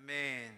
아멘.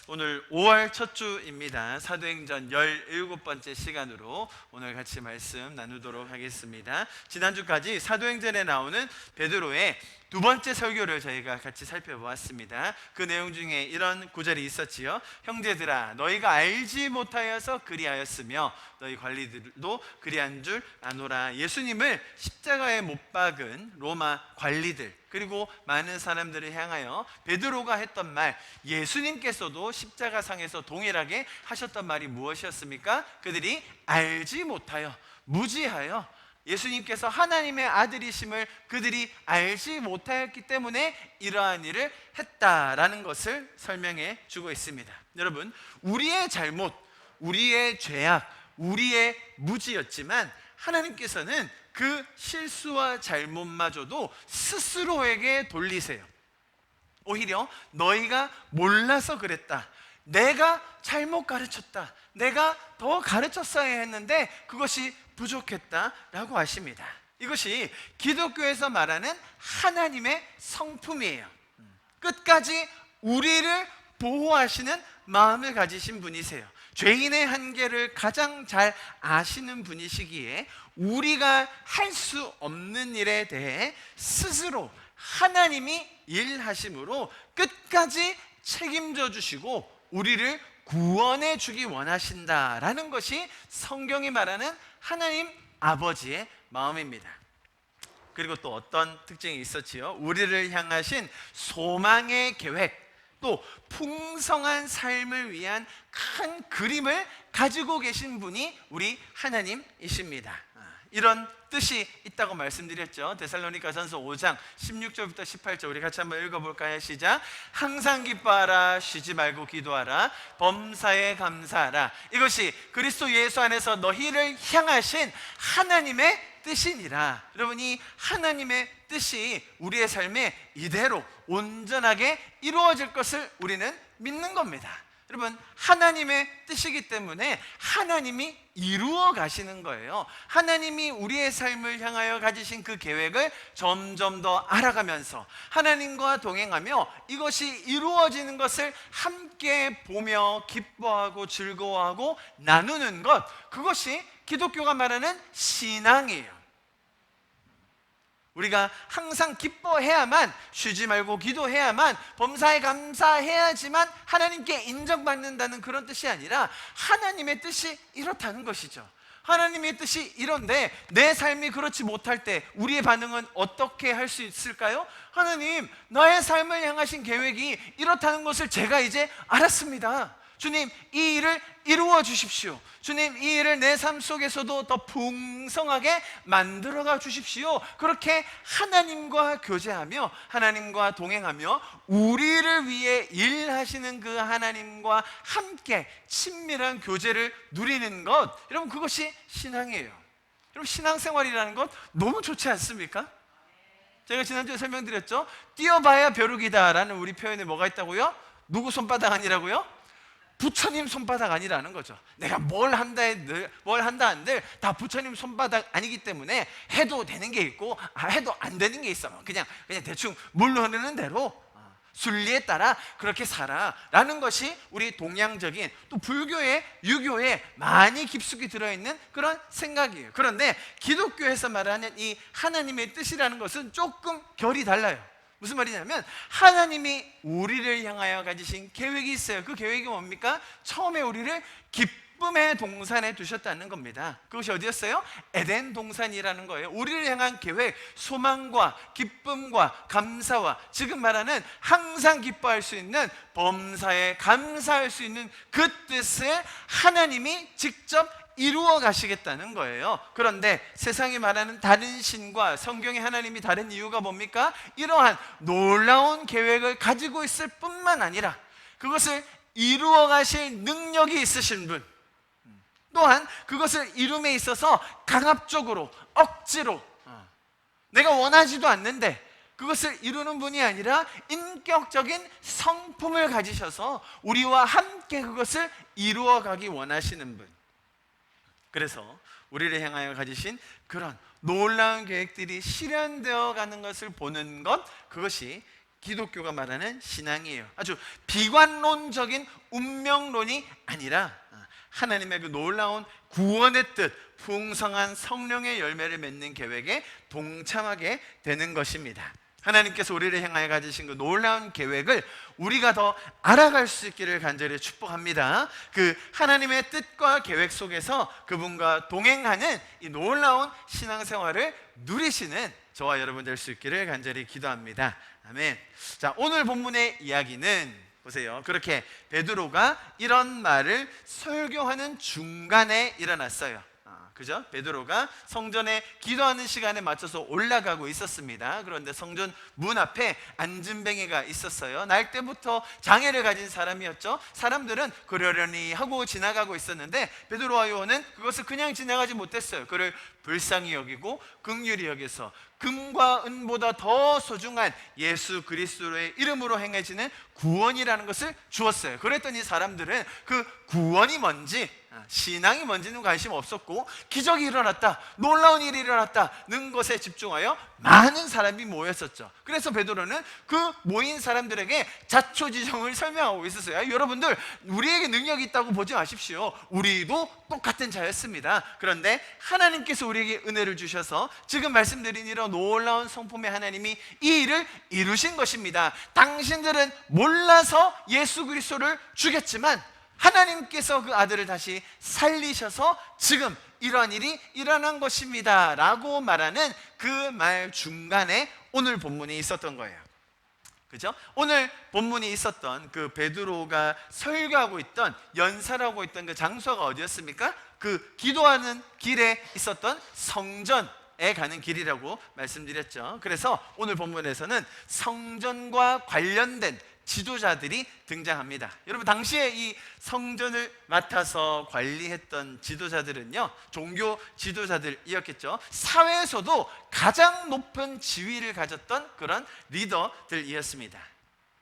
오늘 5월 첫 주입니다. 사도행전 17번째 시간으로 오늘 같이 말씀 나누도록 하겠습니다. 지난주까지 사도행전에 나오는 베드로의 두 번째 설교를 저희가 같이 살펴보았습니다. 그 내용 중에 이런 구절이 있었지요. 형제들아, 너희가 알지 못하여서 그리하였으며 너희 관리들도 그리한 줄 아노라. 예수님을 십자가에 못 박은 로마 관리들, 그리고 많은 사람들을 향하여 베드로가 했던 말, 예수님께서도 십자가상에서 동일하게 하셨던 말이 무엇이었습니까? 그들이 알지 못하여, 무지하여 예수님께서 하나님의 아들이심을 그들이 알지 못하였기 때문에 이러한 일을 했다라는 것을 설명해 주고 있습니다. 여러분, 우리의 잘못, 우리의 죄악, 우리의 무지였지만 하나님께서는 그 실수와 잘못마저도 스스로에게 돌리세요. 오히려 너희가 몰라서 그랬다, 내가 잘못 가르쳤다, 내가 더 가르쳤어야 했는데 그것이 부족했다라고 하십니다. 이것이 기독교에서 말하는 하나님의 성품이에요. 끝까지 우리를 보호하시는 마음을 가지신 분이세요. 죄인의 한계를 가장 잘 아시는 분이시기에 우리가 할 수 없는 일에 대해 스스로 하나님이 일하심으로 끝까지 책임져 주시고 우리를 구원해 주기 원하신다라는 것이 성경이 말하는 하나님 아버지의 마음입니다. 그리고 또 어떤 특징이 있었지요? 우리를 향하신 소망의 계획, 또 풍성한 삶을 위한 큰 그림을 가지고 계신 분이 우리 하나님이십니다. 이런 뜻이 있다고 말씀드렸죠. 데살로니가전서 5장 16절부터 18절 우리 같이 한번 읽어볼까요? 시작. 항상 기뻐하라, 쉬지 말고 기도하라, 범사에 감사하라. 이것이 그리스도 예수 안에서 너희를 향하신 하나님의 뜻이니라. 여러분, 이 하나님의 뜻이 우리의 삶에 이대로 온전하게 이루어질 것을 우리는 믿는 겁니다. 여러분, 하나님의 뜻이기 때문에 하나님이 이루어 가시는 거예요. 하나님이 우리의 삶을 향하여 가지신 그 계획을 점점 더 알아가면서 하나님과 동행하며 이것이 이루어지는 것을 함께 보며 기뻐하고 즐거워하고 나누는 것, 그것이 기독교가 말하는 신앙이에요. 우리가 항상 기뻐해야만, 쉬지 말고 기도해야만, 범사에 감사해야지만 하나님께 인정받는다는 그런 뜻이 아니라 하나님의 뜻이 이렇다는 것이죠. 하나님의 뜻이 이런데 내 삶이 그렇지 못할 때 우리의 반응은 어떻게 할 수 있을까요? 하나님, 나의 삶을 향하신 계획이 이렇다는 것을 제가 이제 알았습니다. 주님, 이 일을 이루어 주십시오. 주님, 이 일을 내 삶 속에서도 더 풍성하게 만들어가 주십시오. 그렇게 하나님과 교제하며 하나님과 동행하며 우리를 위해 일하시는 그 하나님과 함께 친밀한 교제를 누리는 것, 여러분, 그것이 신앙이에요. 여러분, 신앙생활이라는 것 너무 좋지 않습니까? 제가 지난주에 설명드렸죠. 뛰어봐야 벼룩이다라는 우리 표현에 뭐가 있다고요? 누구 손바닥 아니라고요? 부처님 손바닥 아니라는 거죠. 내가 뭘 한다 한들 다 부처님 손바닥 아니기 때문에 해도 되는 게 있고 해도 안 되는 게 있어. 그냥 대충 물 흐르는 대로 순리에 따라 그렇게 살아라는 것이 우리 동양적인, 또 불교의, 유교에 많이 깊숙이 들어있는 그런 생각이에요. 그런데 기독교에서 말하는 이 하나님의 뜻이라는 것은 조금 결이 달라요. 무슨 말이냐면 하나님이 우리를 향하여 가지신 계획이 있어요. 그 계획이 뭡니까? 처음에 우리를 기쁨의 동산에 두셨다는 겁니다. 그것이 어디였어요? 에덴 동산이라는 거예요. 우리를 향한 계획, 소망과 기쁨과 감사와 지금 말하는 항상 기뻐할 수 있는, 범사에 감사할 수 있는 그 뜻을 하나님이 직접 이루어 가시겠다는 거예요. 그런데 세상이 말하는 다른 신과 성경의 하나님이 다른 이유가 뭡니까? 이러한 놀라운 계획을 가지고 있을 뿐만 아니라 그것을 이루어 가실 능력이 있으신 분, 또한 그것을 이룸에 있어서 강압적으로, 억지로, 내가 원하지도 않는데 그것을 이루는 분이 아니라 인격적인 성품을 가지셔서 우리와 함께 그것을 이루어 가기 원하시는 분. 그래서 우리를 향하여 가지신 그런 놀라운 계획들이 실현되어 가는 것을 보는 것, 그것이 기독교가 말하는 신앙이에요. 아주 비관론적인 운명론이 아니라 하나님의 그 놀라운 구원의 뜻, 풍성한 성령의 열매를 맺는 계획에 동참하게 되는 것입니다. 하나님께서 우리를 향하여 가지신 그 놀라운 계획을 우리가 더 알아갈 수 있기를 간절히 축복합니다. 그 하나님의 뜻과 계획 속에서 그분과 동행하는 이 놀라운 신앙생활을 누리시는 저와 여러분 될 수 있기를 간절히 기도합니다. 아멘. 자, 오늘 본문의 이야기는 보세요. 그렇게 베드로가 이런 말을 설교하는 중간에 일어났어요. 그죠? 베드로가 성전에 기도하는 시간에 맞춰서 올라가고 있었습니다. 그런데 성전 문 앞에 안진뱅이가 있었어요. 날 때부터 장애를 가진 사람이었죠. 사람들은 그러려니 하고 지나가고 있었는데 베드로와 요한은 그것을 그냥 지나가지 못했어요. 그를 불쌍히 여기고 긍휼히 여겨서 금과 은보다 더 소중한 예수 그리스도의 이름으로 행해지는 구원이라는 것을 주었어요. 그랬더니 사람들은 그 구원이 뭔지, 신앙이 뭔지는 관심 없었고, 기적이 일어났다, 놀라운 일이 일어났다는 것에 집중하여 많은 사람이 모였었죠. 그래서 베드로는 그 모인 사람들에게 자초지종을 설명하고 있었어요. 여러분들, 우리에게 능력이 있다고 보지 마십시오. 우리도 똑같은 자였습니다. 그런데 하나님께서 우리에게 은혜를 주셔서 지금 말씀드린 이런 놀라운 성품의 하나님이 이 일을 이루신 것입니다. 당신들은 몰라서 예수 그리스도를 죽였지만 하나님께서 그 아들을 다시 살리셔서 지금 이러한 일이 일어난 것입니다 라고 말하는 그 말 중간에 오늘 본문이 있었던 거예요. 그죠? 오늘 본문이 있었던 그 베드로가 설교하고 있던, 연설하고 있던 그 장소가 어디였습니까? 그 기도하는 길에 있었던 성전에 가는 길이라고 말씀드렸죠. 그래서 오늘 본문에서는 성전과 관련된 지도자들이 등장합니다. 여러분, 당시에 이 성전을 맡아서 관리했던 지도자들은요, 종교 지도자들이었겠죠. 사회에서도 가장 높은 지위를 가졌던 그런 리더들이었습니다.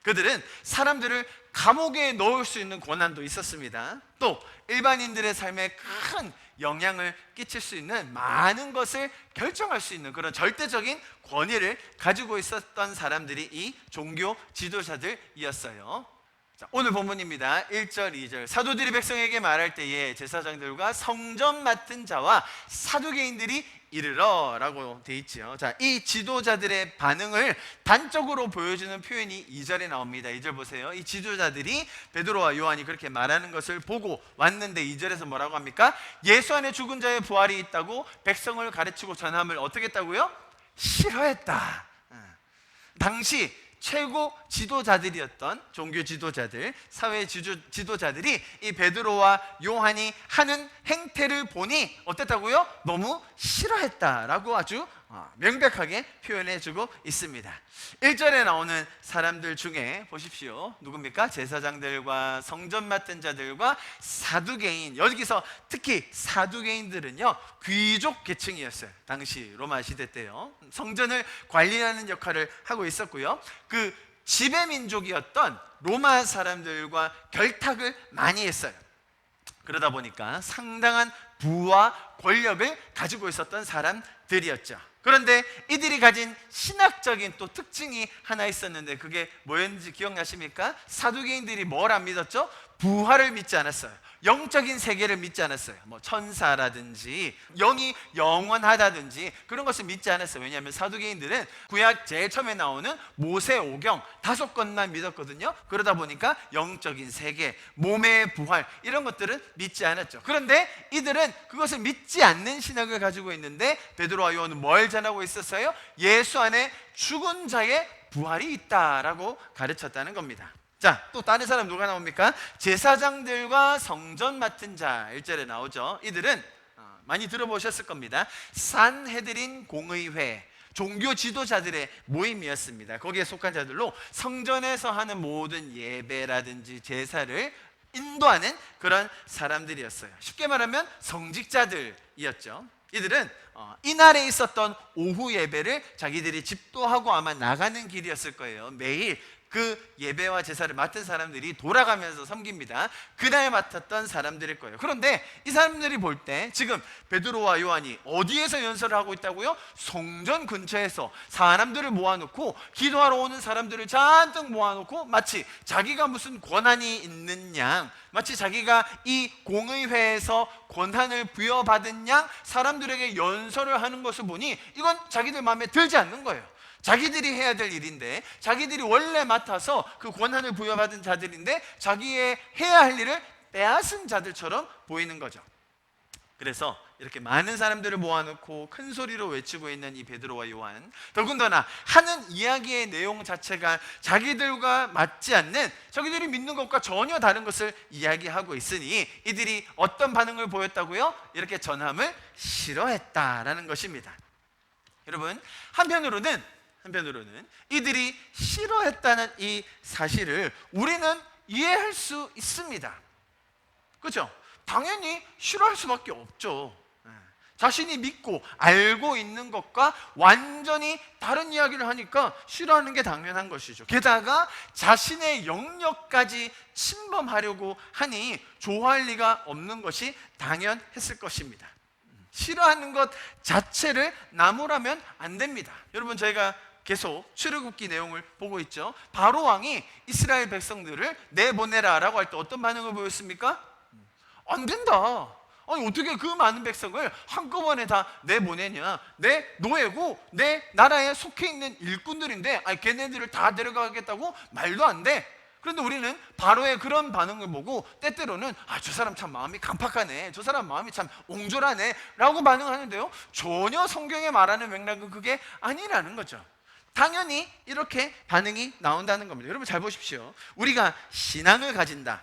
그들은 사람들을 감옥에 넣을 수 있는 권한도 있었습니다. 또 일반인들의 삶에 큰 영향을 끼칠 수 있는 많은 것을 결정할 수 있는 그런 절대적인 권위를 가지고 있었던 사람들이 이 종교 지도자들이었어요. 자, 오늘 본문입니다. 1절, 2절. 사도들이 백성에게 말할 때에 제사장들과 성전 맡은 자와 사두개인들이 이르러 라고 돼 있지요. 자, 이 지도자들의 반응을 단적으로 보여주는 표현이 2절에 나옵니다. 2절 보세요. 이 지도자들이 베드로와 요한이 그렇게 말하는 것을 보고 왔는데 2절에서 뭐라고 합니까? 예수 안에 죽은 자의 부활이 있다고 백성을 가르치고 전함을 어떻게 했다고요? 싫어했다. 당시 최고 지도자들이었던 종교 지도자들, 사회 지도자들이 이 베드로와 요한이 하는 행태를 보니 어땠다고요? 너무 싫어했다라고 아주 명백하게 표현해주고 있습니다. 1절에 나오는 사람들 중에 보십시오. 누굽니까? 제사장들과 성전 맡은 자들과 사두개인. 여기서 특히 사두개인들은요, 귀족 계층이었어요. 당시 로마 시대 때요. 성전을 관리하는 역할을 하고 있었고요. 그 지배 민족이었던 로마 사람들과 결탁을 많이 했어요. 그러다 보니까 상당한 부와 권력을 가지고 있었던 사람들이었죠. 그런데 이들이 가진 신학적인 또 특징이 하나 있었는데 그게 뭐였는지 기억나십니까? 사두개인들이 뭘 안 믿었죠? 부활을 믿지 않았어요. 영적인 세계를 믿지 않았어요. 뭐 천사라든지 영이 영원하다든지 그런 것을 믿지 않았어요. 왜냐하면 사두개인들은 구약 제일 처음에 나오는 모세오경 5권만 믿었거든요. 그러다 보니까 영적인 세계, 몸의 부활 이런 것들은 믿지 않았죠. 그런데 이들은 그것을 믿지 않는 신학을 가지고 있는데 베드로와 요한은 뭘 전하고 있었어요? 예수 안에 죽은 자의 부활이 있다라고 가르쳤다는 겁니다. 자, 또 다른 사람 누가 나옵니까? 제사장들과 성전 맡은 자 1절에 나오죠. 이들은 많이 들어보셨을 겁니다. 산헤드린 공의회, 종교 지도자들의 모임이었습니다. 거기에 속한 자들로 성전에서 하는 모든 예배라든지 제사를 인도하는 그런 사람들이었어요. 쉽게 말하면 성직자들이었죠. 이들은 이날에 있었던 오후 예배를 자기들이 집도하고 아마 나가는 길이었을 거예요. 매일 그 예배와 제사를 맡은 사람들이 돌아가면서 섬깁니다. 그날 맡았던 사람들일 거예요. 그런데 이 사람들이 볼 때 지금 베드로와 요한이 어디에서 연설을 하고 있다고요? 성전 근처에서 사람들을 모아놓고 기도하러 오는 사람들을 잔뜩 모아놓고 마치 자기가 무슨 권한이 있는 양, 마치 자기가 이 공의회에서 권한을 부여받은 양 사람들에게 연설을 하는 것을 보니 이건 자기들 마음에 들지 않는 거예요. 자기들이 해야 될 일인데, 자기들이 원래 맡아서 그 권한을 부여받은 자들인데 자기의 해야 할 일을 빼앗은 자들처럼 보이는 거죠. 그래서 이렇게 많은 사람들을 모아놓고 큰 소리로 외치고 있는 이 베드로와 요한, 더군다나 하는 이야기의 내용 자체가 자기들과 맞지 않는, 자기들이 믿는 것과 전혀 다른 것을 이야기하고 있으니 이들이 어떤 반응을 보였다고요? 이렇게 전함을 싫어했다라는 것입니다. 여러분, 한편으로는 이들이 싫어했다는 이 사실을 우리는 이해할 수 있습니다. 그렇죠? 당연히 싫어할 수밖에 없죠. 자신이 믿고 알고 있는 것과 완전히 다른 이야기를 하니까 싫어하는 게 당연한 것이죠. 게다가 자신의 영역까지 침범하려고 하니 좋아할 리가 없는 것이 당연했을 것입니다. 싫어하는 것 자체를 나무라면 안 됩니다. 여러분, 저희가 계속 출애굽기 내용을 보고 있죠. 바로 왕이 이스라엘 백성들을 내보내라 라고 할 때 어떤 반응을 보였습니까? 안 된다. 아니, 어떻게 그 많은 백성을 한꺼번에 다 내보내냐? 내 노예고 내 나라에 속해 있는 일꾼들인데 걔네들을 다 데려가겠다고? 말도 안 돼. 그런데 우리는 바로의 그런 반응을 보고 때때로는 저 사람 참 마음이 강팍하네, 저 사람 마음이 참 옹졸하네 라고 반응하는데요, 전혀 성경에 말하는 맥락은 그게 아니라는 거죠. 당연히 이렇게 반응이 나온다는 겁니다. 여러분 잘 보십시오. 우리가 신앙을 가진다,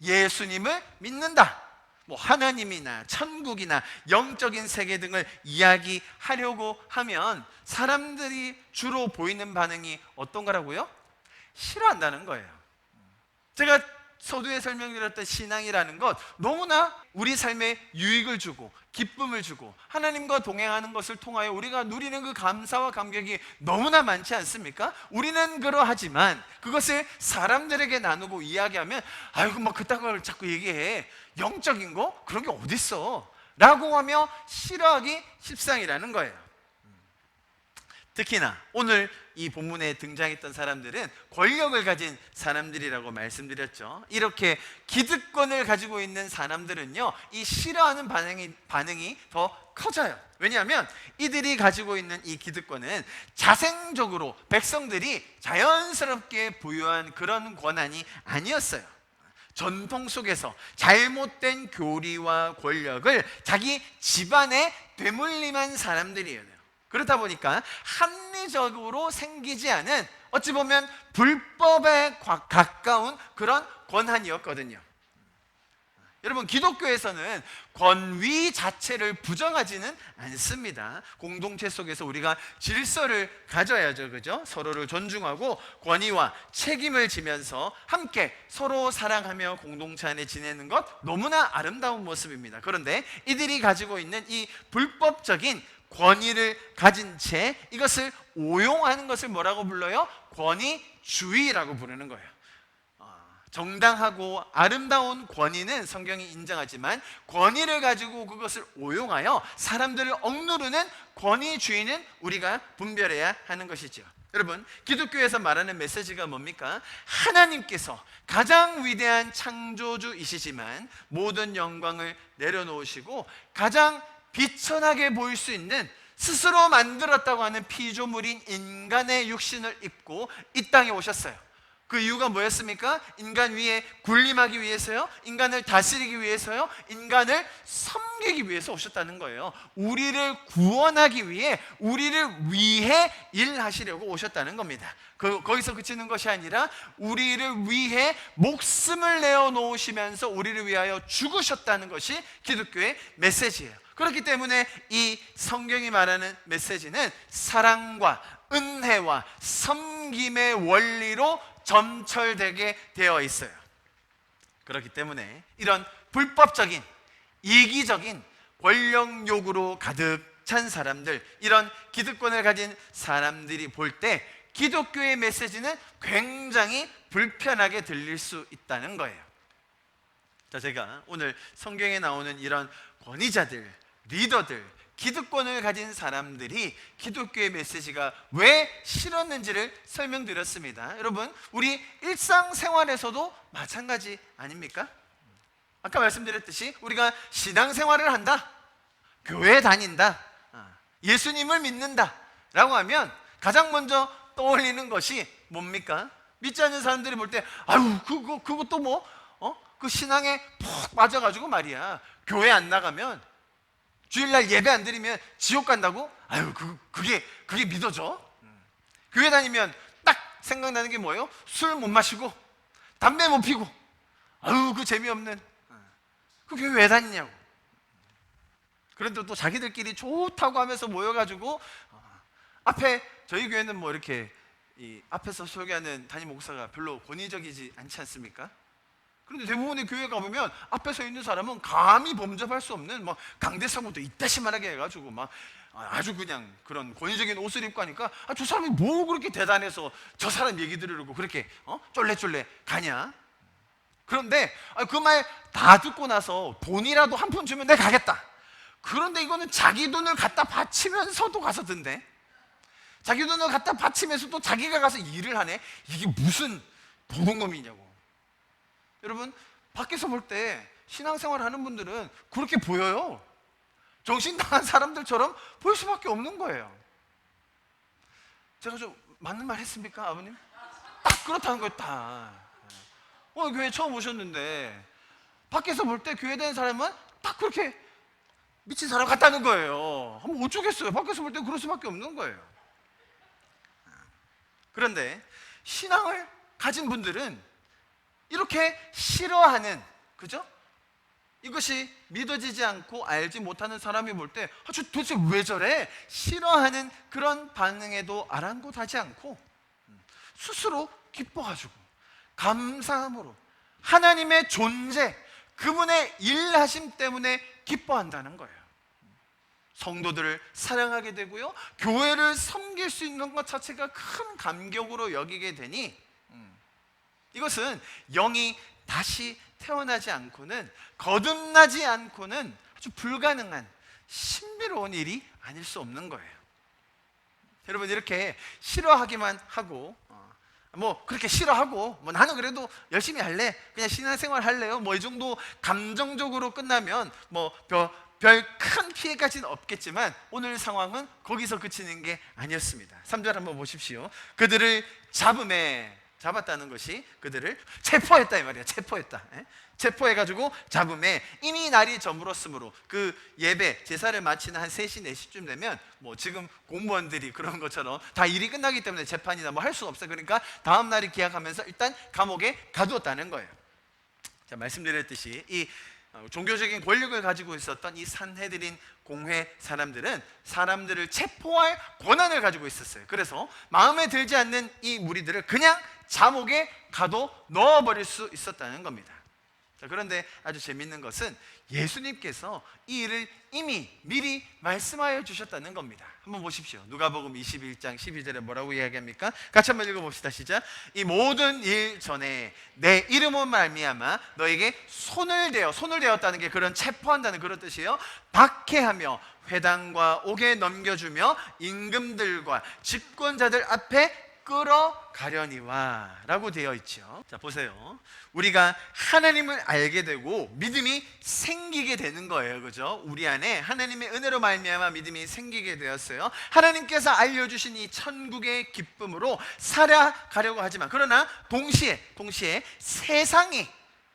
예수님을 믿는다, 뭐 하나님이나 천국이나 영적인 세계 등을 이야기하려고 하면 사람들이 주로 보이는 반응이 어떤 거라고요? 싫어한다는 거예요. 제가 서두에 설명드렸던 신앙이라는 것, 너무나 우리 삶에 유익을 주고 기쁨을 주고 하나님과 동행하는 것을 통하여 우리가 누리는 그 감사와 감격이 너무나 많지 않습니까? 우리는 그러하지만 그것을 사람들에게 나누고 이야기하면 아이고 뭐 그딴 걸 자꾸 얘기해, 영적인 거? 그런 게 어딨어? 라고 하며 싫어하기 십상이라는 거예요. 특히나 오늘 이 본문에 등장했던 사람들은 권력을 가진 사람들이라고 말씀드렸죠. 이렇게 기득권을 가지고 있는 사람들은요, 이 싫어하는 반응이 더 커져요. 왜냐하면 이들이 가지고 있는 이 기득권은 자생적으로 백성들이 자연스럽게 부여한 그런 권한이 아니었어요. 전통 속에서 잘못된 교리와 권력을 자기 집안에 되물림한 사람들이에요. 그렇다 보니까 합리적으로 생기지 않은, 어찌 보면 불법에 가까운 그런 권한이었거든요. 여러분, 기독교에서는 권위 자체를 부정하지는 않습니다. 공동체 속에서 우리가 질서를 가져야죠, 그죠? 서로를 존중하고 권위와 책임을 지면서 함께 서로 사랑하며 공동체 안에 지내는 것, 너무나 아름다운 모습입니다. 그런데 이들이 가지고 있는 이 불법적인 권위를 가진 채 이것을 오용하는 것을 뭐라고 불러요? 권위주의라고 부르는 거예요. 정당하고 아름다운 권위는 성경이 인정하지만 권위를 가지고 그것을 오용하여 사람들을 억누르는 권위주의는 우리가 분별해야 하는 것이죠. 여러분, 기독교에서 말하는 메시지가 뭡니까? 하나님께서 가장 위대한 창조주이시지만 모든 영광을 내려놓으시고 가장 비천하게 보일 수 있는 스스로 만들었다고 하는 피조물인 인간의 육신을 입고 이 땅에 오셨어요. 그 이유가 뭐였습니까? 인간 위에 군림하기 위해서요? 인간을 다스리기 위해서요? 인간을 섬기기 위해서 오셨다는 거예요. 우리를 구원하기 위해, 우리를 위해 일하시려고 오셨다는 겁니다. 거기서 그치는 것이 아니라 우리를 위해 목숨을 내어놓으시면서 우리를 위하여 죽으셨다는 것이 기독교의 메시지예요. 그렇기 때문에 이 성경이 말하는 메시지는 사랑과 은혜와 섬김의 원리로 점철되게 되어 있어요. 그렇기 때문에 이런 불법적인, 이기적인 권력 욕으로 가득 찬 사람들, 이런 기득권을 가진 사람들이 볼 때 기독교의 메시지는 굉장히 불편하게 들릴 수 있다는 거예요. 자, 제가 오늘 성경에 나오는 이런 권위자들, 리더들, 기득권을 가진 사람들이 기독교의 메시지가 왜 싫었는지를 설명드렸습니다. 여러분, 우리 일상생활에서도 마찬가지 아닙니까? 아까 말씀드렸듯이 우리가 신앙생활을 한다, 교회 다닌다, 예수님을 믿는다 라고 하면 가장 먼저 떠올리는 것이 뭡니까? 믿지 않는 사람들이 볼 때 아유 그것도 뭐 그 신앙에 푹 빠져가지고 말이야, 교회 안 나가면, 주일날 예배 안 드리면 지옥 간다고? 아유 그게 믿어져? 교회 다니면 딱 생각나는 게 뭐예요? 술 못 마시고 담배 못 피고, 아유 그 재미없는, 그 교회 왜 다니냐고. 그런데 또 자기들끼리 좋다고 하면서 모여가지고 앞에, 저희 교회는 뭐 이렇게 이 앞에서 소개하는 담임 목사가 별로 권위적이지 않지 않습니까? 그런데 대부분의 교회 가보면 앞에 서 있는 사람은 감히 범접할 수 없는 막 강대상부터 이따시만하게 해가지고 막 아주 그냥 그런 권위적인 옷을 입고 하니까 저 사람이 뭐 그렇게 대단해서 저 사람 얘기 들으려고 그렇게 쫄래쫄래 가냐? 그런데 그 말 다 듣고 나서 돈이라도 한 푼 주면 내가 가겠다. 그런데 이거는 자기 돈을 갖다 바치면서도 가서 든대. 자기 돈을 갖다 바치면서도 자기가 가서 일을 하네. 이게 무슨 도둑놈이냐고. 여러분, 밖에서 볼 때 신앙생활 하는 분들은 그렇게 보여요. 정신 나간 사람들처럼 보일 수밖에 없는 거예요. 제가 좀 맞는 말 했습니까, 아버님? 딱 그렇다는 거예요, 딱. 오늘 교회 처음 오셨는데 밖에서 볼 때 교회 다니는 사람은 딱 그렇게 미친 사람 같다는 거예요. 한번 어쩌겠어요. 밖에서 볼 때 그럴 수밖에 없는 거예요. 그런데 신앙을 가진 분들은 이렇게 싫어하는, 그죠? 이것이 믿어지지 않고 알지 못하는 사람이 볼 때 저 도대체 왜 저래? 싫어하는 그런 반응에도 아랑곳하지 않고 스스로 기뻐가지고 감사함으로 하나님의 존재, 그분의 일하심 때문에 기뻐한다는 거예요. 성도들을 사랑하게 되고요, 교회를 섬길 수 있는 것 자체가 큰 감격으로 여기게 되니 이것은 영이 다시 태어나지 않고는, 거듭나지 않고는 아주 불가능한 신비로운 일이 아닐 수 없는 거예요. 여러분, 이렇게 싫어하기만 하고 뭐 그렇게 싫어하고 뭐 나는 그래도 열심히 할래, 그냥 신앙생활 할래요, 뭐 이 정도 감정적으로 끝나면 뭐 별 큰 피해까지는 없겠지만 오늘 상황은 거기서 그치는 게 아니었습니다. 3절 한번 보십시오. 그들을 잡았다는 것이 그들을 체포했다 이 말이야. 체포했다. 체포해가지고 잡음에 이미 날이 저물었으므로, 그 예배 제사를 마치는 한 3시 4시쯤 되면 뭐 지금 공무원들이 그런 것처럼 다 일이 끝나기 때문에 재판이나 뭐 할 수는 없어요. 그러니까 다음 날이 기약하면서 일단 감옥에 가두었다는 거예요. 자, 말씀드렸듯이 이 종교적인 권력을 가지고 있었던 이 산헤드린 공회 사람들은 사람들을 체포할 권한을 가지고 있었어요. 그래서 마음에 들지 않는 이 무리들을 그냥 감옥에 가둬 넣어버릴 수 있었다는 겁니다. 자, 그런데 아주 재밌는 것은 예수님께서 이 일을 이미 미리 말씀하여 주셨다는 겁니다. 한번 보십시오. 누가복음 21장 12절에 뭐라고 이야기합니까? 같이 한번 읽어봅시다. 시작. 이 모든 일 전에 내 이름으로 말미암아 너에게 손을 대었다는 게 그런 체포한다는 그런 뜻이에요. 박해하며 회당과 옥에 넘겨주며 임금들과 집권자들 앞에 끌어가려니와 라고 되어 있죠. 자, 보세요. 우리가 하나님을 알게 되고 믿음이 생기게 되는 거예요. 그죠? 우리 안에 하나님의 은혜로 말미암아 믿음이 생기게 되었어요. 하나님께서 알려주신 이 천국의 기쁨으로 살아가려고 하지만, 그러나 동시에 세상이,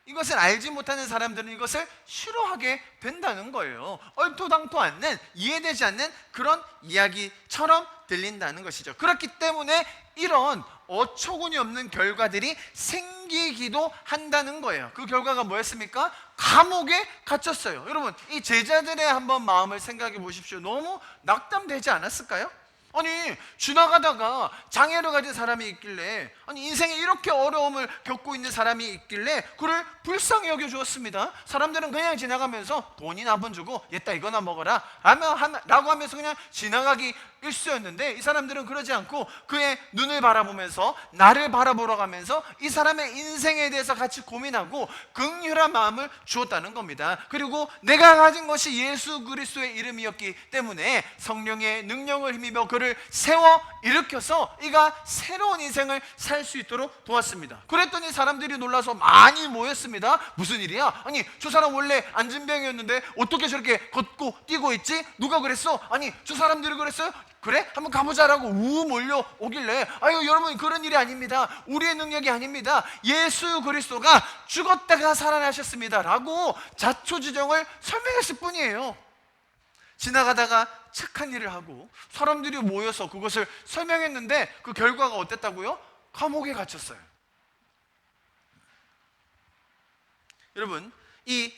이것을 알지 못하는 사람들은 이것을 싫어하게 된다는 거예요. 얼토당토 않는, 이해되지 않는 그런 이야기처럼 들린다는 것이죠. 그렇기 때문에 이런 어처구니 없는 결과들이 생기기도 한다는 거예요. 그 결과가 뭐였습니까? 감옥에 갇혔어요. 여러분, 이 제자들의 한번 마음을 생각해 보십시오. 너무 낙담되지 않았을까요? 아니 지나가다가 장애를 가진 사람이 있길래, 아니 인생에 이렇게 어려움을 겪고 있는 사람이 있길래 그를 불쌍히 여겨주었습니다. 사람들은 그냥 지나가면서 돈이나 한 번 주고 얘따 이거나 먹어라 라고 하면서 그냥 지나가기 일쑤였는데, 이 사람들은 그러지 않고 그의 눈을 바라보면서 나를 바라보러 가면서 이 사람의 인생에 대해서 같이 고민하고 긍휼한 마음을 주었다는 겁니다. 그리고 내가 가진 것이 예수 그리스도의 이름이었기 때문에 성령의 능력을 힘입어 그를 세워 일으켜서 이가 새로운 인생을 살 수 있도록 도왔습니다. 그랬더니 사람들이 놀라서 많이 모였습니다. 무슨 일이야? 아니 저 사람 원래 안진병이었는데 어떻게 저렇게 걷고 뛰고 있지? 누가 그랬어? 아니 저 사람들이 그랬어요? 그래? 한번 가보자라고 몰려오길래, 아유 여러분 그런 일이 아닙니다. 우리의 능력이 아닙니다. 예수 그리스도가 죽었다가 살아나셨습니다 라고 자초지종을 설명했을 뿐이에요. 지나가다가 착한 일을 하고 사람들이 모여서 그것을 설명했는데 그 결과가 어땠다고요? 감옥에 갇혔어요. 여러분, 이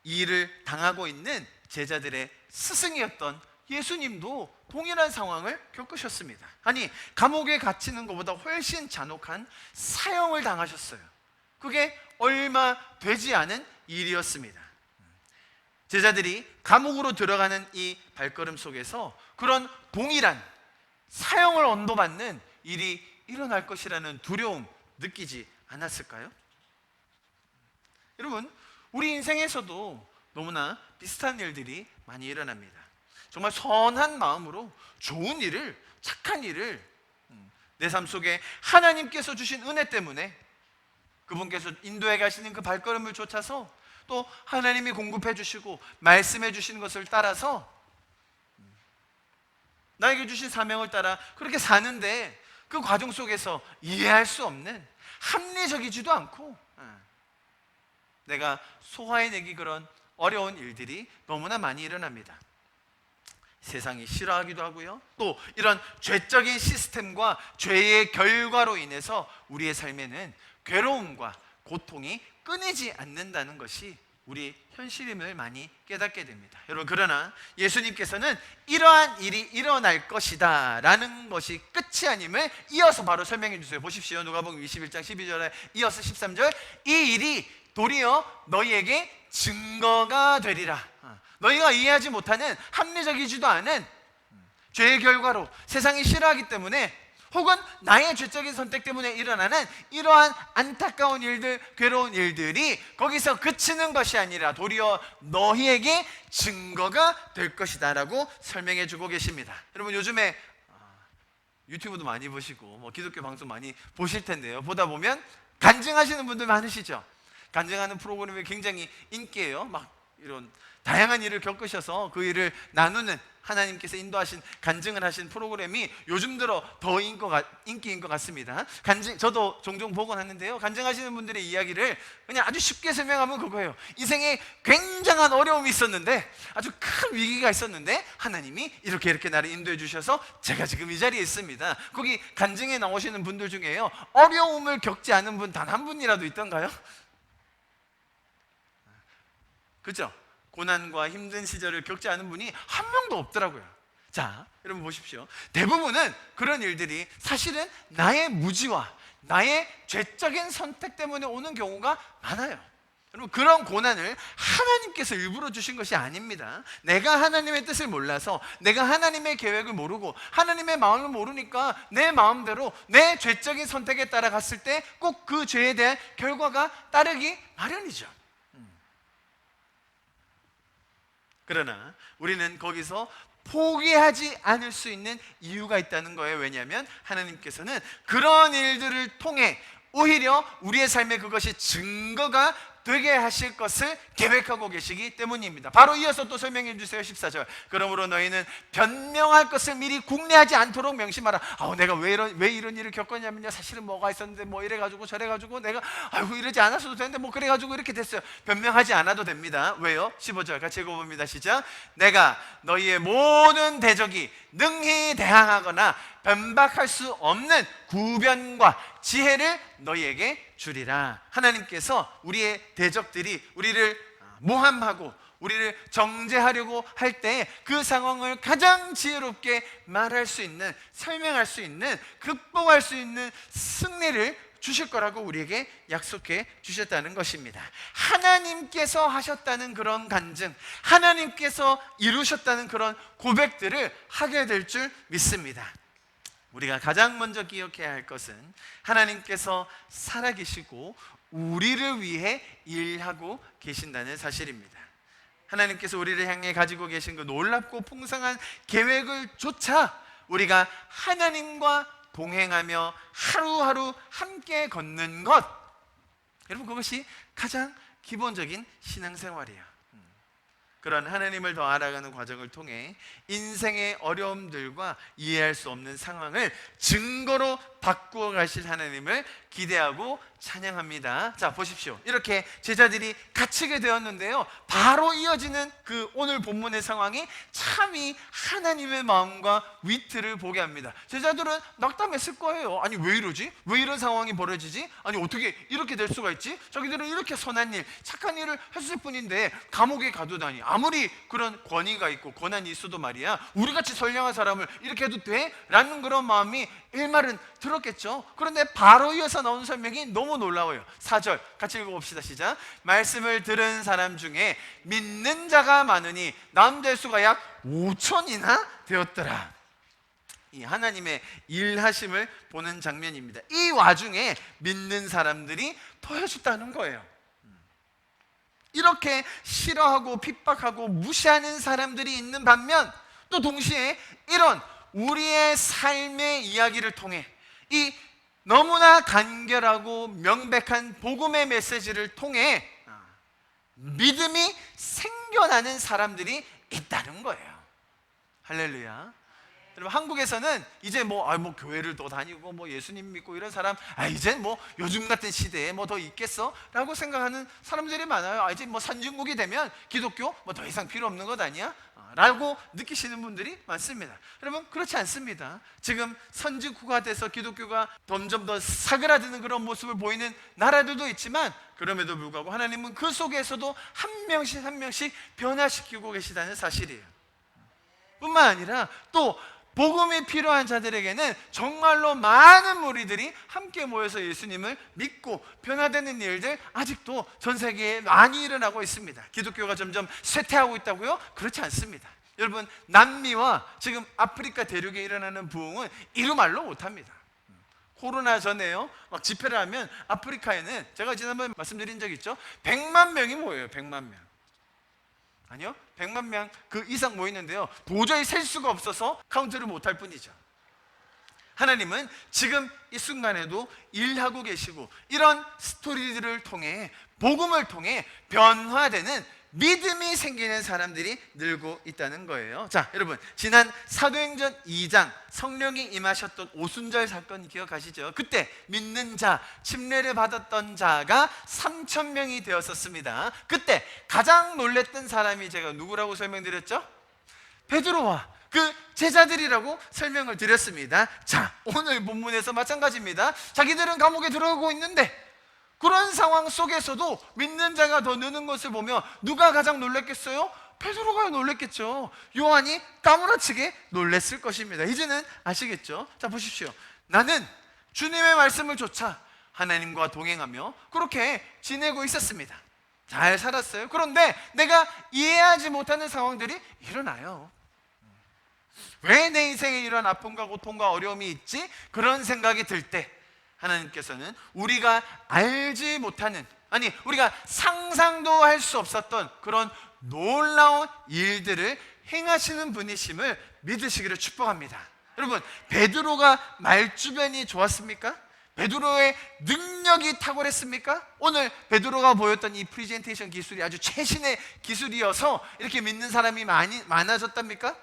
일을 당하고 있는 제자들의 스승이었던 예수님도 동일한 상황을 겪으셨습니다. 아니 감옥에 갇히는 것보다 훨씬 잔혹한 사형을 당하셨어요. 그게 얼마 되지 않은 일이었습니다. 제자들이 감옥으로 들어가는 이 발걸음 속에서 그런 동일한 사형을 언도받는 일이 일어날 것이라는 두려움 느끼지 않았을까요? 여러분, 우리 인생에서도 너무나 비슷한 일들이 많이 일어납니다. 정말 선한 마음으로 좋은 일을, 착한 일을 내 삶 속에 하나님께서 주신 은혜 때문에 그분께서 인도해 가시는 그 발걸음을 쫓아서 또 하나님이 공급해 주시고 말씀해 주시는 것을 따라서 나에게 주신 사명을 따라 그렇게 사는데, 그 과정 속에서 이해할 수 없는, 합리적이지도 않고 내가 소화해내기 그런 어려운 일들이 너무나 많이 일어납니다. 세상이 싫어하기도 하고요, 또 이런 죄적인 시스템과 죄의 결과로 인해서 우리의 삶에는 괴로움과 고통이 끊이지 않는다는 것이 우리 현실임을 많이 깨닫게 됩니다. 여러분, 그러나 예수님께서는 이러한 일이 일어날 것이다 라는 것이 끝이 아님을 이어서 바로 설명해 주세요. 보십시오. 누가복음 21장 12절에 이어서 13절, 이 일이 도리어 너희에게 증거가 되리라. 너희가 이해하지 못하는, 합리적이지도 않은 죄의 결과로 세상이 싫어하기 때문에, 혹은 나의 죄적인 선택 때문에 일어나는 이러한 안타까운 일들, 괴로운 일들이 거기서 그치는 것이 아니라 도리어 너희에게 증거가 될 것이다 라고 설명해 주고 계십니다. 여러분, 요즘에 유튜브도 많이 보시고 기독교 방송 많이 보실 텐데요, 보다 보면 간증하시는 분들 많으시죠? 간증하는 프로그램이 굉장히 인기예요. 막 이런 다양한 일을 겪으셔서 그 일을 나누는, 하나님께서 인도하신 간증을 하신 프로그램이 요즘 들어 더 인기인 것 같습니다. 저도 종종 보곤 하는데요, 간증하시는 분들의 이야기를 그냥 아주 쉽게 설명하면 그거예요. 인생에 굉장한 어려움이 있었는데, 아주 큰 위기가 있었는데 하나님이 이렇게 나를 인도해 주셔서 제가 지금 이 자리에 있습니다. 거기 간증에 나오시는 분들 중에요, 어려움을 겪지 않은 분 단 한 분이라도 있던가요? 그렇죠? 고난과 힘든 시절을 겪지 않은 분이 한 명도 없더라고요. 자, 여러분 보십시오. 대부분은 그런 일들이 사실은 나의 무지와 나의 죄적인 선택 때문에 오는 경우가 많아요. 여러분, 그런 고난을 하나님께서 일부러 주신 것이 아닙니다. 내가 하나님의 뜻을 몰라서, 내가 하나님의 계획을 모르고 하나님의 마음을 모르니까 내 마음대로 내 죄적인 선택에 따라갔을 때 꼭 그 죄에 대한 결과가 따르기 마련이죠. 그러나 우리는 거기서 포기하지 않을 수 있는 이유가 있다는 거예요. 왜냐하면 하나님께서는 그런 일들을 통해 오히려 우리의 삶에 그것이 증거가 되게 하실 것을 계획하고 계시기 때문입니다. 바로 이어서 또 설명해 주세요. 14절. 그러므로 너희는 변명할 것을 미리 국내하지 않도록 명심하라. 내가 왜 이런 일을 겪었냐면요, 사실은 뭐가 있었는데 이래가지고 저래가지고 내가 이러지 않았어도 되는데 그래가지고 이렇게 됐어요. 변명하지 않아도 됩니다. 왜요? 15절 같이 읽어봅니다. 시작. 내가 너희의 모든 대적이 능히 대항하거나 변박할 수 없는 구변과 지혜를 너희에게 주리라. 하나님께서 우리의 대적들이 우리를 모함하고 우리를 정죄하려고 할 때 그 상황을 가장 지혜롭게 말할 수 있는, 설명할 수 있는, 극복할 수 있는 승리를 주실 거라고 우리에게 약속해 주셨다는 것입니다. 하나님께서 하셨다는 그런 간증, 하나님께서 이루셨다는 그런 고백들을 하게 될 줄 믿습니다. 우리가 가장 먼저 기억해야 할 것은 하나님께서 살아계시고 우리를 위해 일하고 계신다는 사실입니다. 하나님께서 우리를 향해 가지고 계신 그 놀랍고 풍성한 계획을 조차 우리가 하나님과 동행하며 하루하루 함께 걷는 것, 여러분 그것이 가장 기본적인 신앙생활이에요. 그런 하나님을 더 알아가는 과정을 통해 인생의 어려움들과 이해할 수 없는 상황을 증거로 바꾸어 가실 하나님을 기대하고 찬양합니다. 자, 보십시오. 이렇게 제자들이 갇히게 되었는데요, 바로 이어지는 그 오늘 본문의 상황이 참이 하나님의 마음과 위트를 보게 합니다. 제자들은 낙담했을 거예요. 아니 왜 이러지? 왜 이런 상황이 벌어지지? 아니 어떻게 이렇게 될 수가 있지? 자기들은 이렇게 선한 일, 착한 일을 했을 뿐인데 감옥에 가두다니, 아무리 그런 권위가 있고 권한이 있어도 말이야, 우리같이 선량한 사람을 이렇게 해도 돼? 라는 그런 마음이 일말은 들었겠죠. 그런데 바로 이어서 나오는 설명이 너무 놀라워요. 4절 같이 읽어봅시다. 시작. 말씀을 들은 사람 중에 믿는 자가 많으니 남자의 수가 약 5천이나 되었더라. 이 하나님의 일하심을 보는 장면입니다. 이 와중에 믿는 사람들이 더해졌다는 거예요. 이렇게 싫어하고 핍박하고 무시하는 사람들이 있는 반면, 또 동시에 이런 우리의 삶의 이야기를 통해 이 너무나 간결하고 명백한 복음의 메시지를 통해 믿음이 생겨나는 사람들이 있다는 거예요. 할렐루야. 여러분 한국에서는 이제 뭐 교회를 더 다니고 뭐 예수님 믿고 이런 사람, 이제 뭐 요즘 같은 시대에 뭐 더 있겠어? 라고 생각하는 사람들이 많아요. 이제 뭐 선진국이 되면 기독교 뭐 더 이상 필요 없는 것 아니야? 라고 느끼시는 분들이 많습니다. 여러분 그렇지 않습니다. 지금 선진국화 돼서 기독교가 점점 더 사그라드는 그런 모습을 보이는 나라들도 있지만, 그럼에도 불구하고 하나님은 그 속에서도 한 명씩 한 명씩 변화시키고 계시다는 사실이에요. 뿐만 아니라 또 복음이 필요한 자들에게는 정말로 많은 무리들이 함께 모여서 예수님을 믿고 변화되는 일들 아직도 전 세계에 많이 일어나고 있습니다. 기독교가 점점 쇠퇴하고 있다고요? 그렇지 않습니다. 여러분 남미와 지금 아프리카 대륙에 일어나는 부흥은 이루 말로 못합니다. 코로나 전에요, 막 집회를 하면 아프리카에는 제가 지난번에 말씀드린 적 있죠? 100만 명이 모여요. 100만 명. 아니요, 100만 명 그 이상 모이는데요, 도저히 셀 수가 없어서 카운트를 못할 뿐이죠. 하나님은 지금 이 순간에도 일하고 계시고, 이런 스토리들을 통해, 복음을 통해 변화되는 믿음이 생기는 사람들이 늘고 있다는 거예요. 자, 여러분 지난 사도행전 2장 성령이 임하셨던 오순절 사건 기억하시죠? 그때 믿는 자, 침례를 받았던 자가 3,000명이 되었었습니다. 그때 가장 놀랬던 사람이 제가 누구라고 설명드렸죠? 베드로와 그 제자들이라고 설명을 드렸습니다. 자, 오늘 본문에서 마찬가지입니다. 자기들은 감옥에 들어가고 있는데 그런 상황 속에서도 믿는 자가 더 느는 것을 보며 누가 가장 놀랬겠어요? 베드로가 놀랬겠죠. 요한이 까무라치게 놀랬을 것입니다. 이제는 아시겠죠? 자, 보십시오. 나는 주님의 말씀을 좇아 하나님과 동행하며 그렇게 지내고 있었습니다. 잘 살았어요. 그런데 내가 이해하지 못하는 상황들이 일어나요. 왜 내 인생에 이런 아픔과 고통과 어려움이 있지? 그런 생각이 들 때 하나님께서는 우리가 알지 못하는, 아니 우리가 상상도 할 수 없었던 그런 놀라운 일들을 행하시는 분이심을 믿으시기를 축복합니다. 여러분 베드로가 말주변이 좋았습니까? 베드로의 능력이 탁월했습니까? 오늘 베드로가 보였던 이 프리젠테이션 기술이 아주 최신의 기술이어서 이렇게 믿는 사람이 많아졌답니까?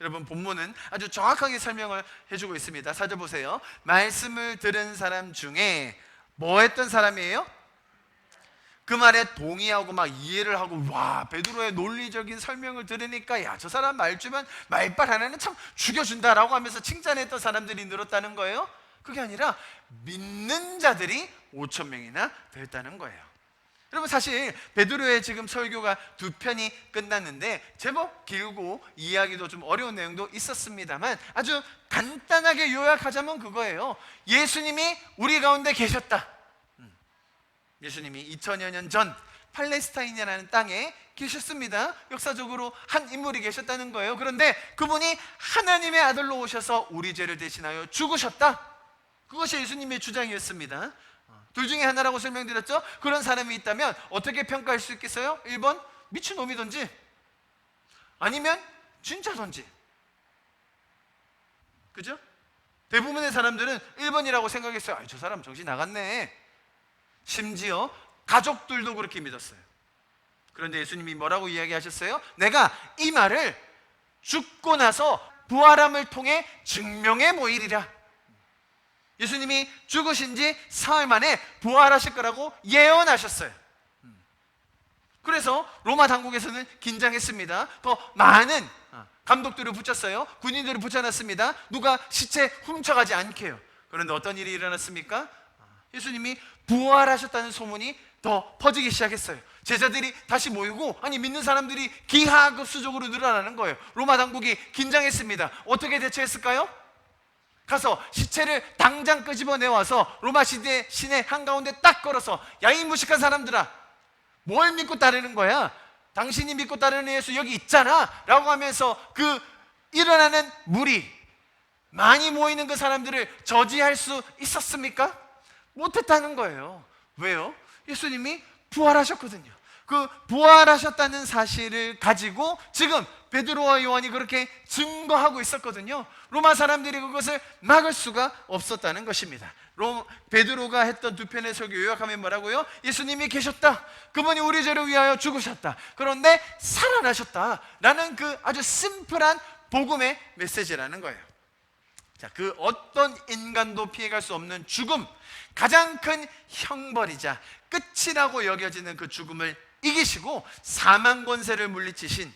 여러분 본문은 아주 정확하게 설명을 해주고 있습니다. 4절 보세요. 말씀을 들은 사람 중에 뭐 했던 사람이에요? 그 말에 동의하고 막 이해를 하고, 와 베드로의 논리적인 설명을 들으니까 야 저 사람 말주면 말빨 하나는 참 죽여준다라고 하면서 칭찬했던 사람들이 늘었다는 거예요. 그게 아니라 믿는 자들이 5,000명이나 됐다는 거예요. 여러분, 사실 베드로의 지금 설교가 두 편이 끝났는데 제법 길고 이해하기도 좀 어려운 내용도 있었습니다만 아주 간단하게 요약하자면 그거예요. 예수님이 우리 가운데 계셨다. 예수님이 2000여 년 전 팔레스타인이라는 땅에 계셨습니다. 역사적으로 한 인물이 계셨다는 거예요. 그런데 그분이 하나님의 아들로 오셔서 우리 죄를 대신하여 죽으셨다. 그것이 예수님의 주장이었습니다. 둘 중에 하나라고 설명드렸죠. 그런 사람이 있다면 어떻게 평가할 수 있겠어요? 1번 미친놈이든지 아니면 진짜든지. 그죠? 대부분의 사람들은 1번이라고 생각했어요. 저 사람 정신 나갔네. 심지어 가족들도 그렇게 믿었어요. 그런데 예수님이 뭐라고 이야기하셨어요? 내가 이 말을 죽고 나서 부활함을 통해 증명해 보이리라. 예수님이 죽으신 지 사흘 만에 부활하실 거라고 예언하셨어요. 그래서 로마 당국에서는 긴장했습니다. 더 많은 감독들을 붙였어요. 군인들을 붙여놨습니다. 누가 시체 훔쳐가지 않게요. 그런데 어떤 일이 일어났습니까? 예수님이 부활하셨다는 소문이 더 퍼지기 시작했어요. 제자들이 다시 모이고 믿는 사람들이 기하급수적으로 늘어나는 거예요. 로마 당국이 긴장했습니다. 어떻게 대처했을까요? 가서 시체를 당장 끄집어내와서 로마 시대 시내 한가운데 딱 걸어서 야, 이 무식한 사람들아, 뭘 믿고 따르는 거야? 당신이 믿고 따르는 예수 여기 있잖아 라고 하면서 그 일어나는 무리, 많이 모이는 그 사람들을 저지할 수 있었습니까? 못했다는 거예요. 왜요? 예수님이 부활하셨거든요. 그 부활하셨다는 사실을 가지고 지금 베드로와 요한이 그렇게 증거하고 있었거든요. 로마 사람들이 그것을 막을 수가 없었다는 것입니다. 베드로가 했던 두 편의 설교 요약하면 뭐라고요? 예수님이 계셨다. 그분이 우리 죄를 위하여 죽으셨다. 그런데 살아나셨다. 라는 그 아주 심플한 복음의 메시지라는 거예요. 자, 그 어떤 인간도 피해갈 수 없는 죽음, 가장 큰 형벌이자 끝이라고 여겨지는 그 죽음을 이기시고 사망 권세를 물리치신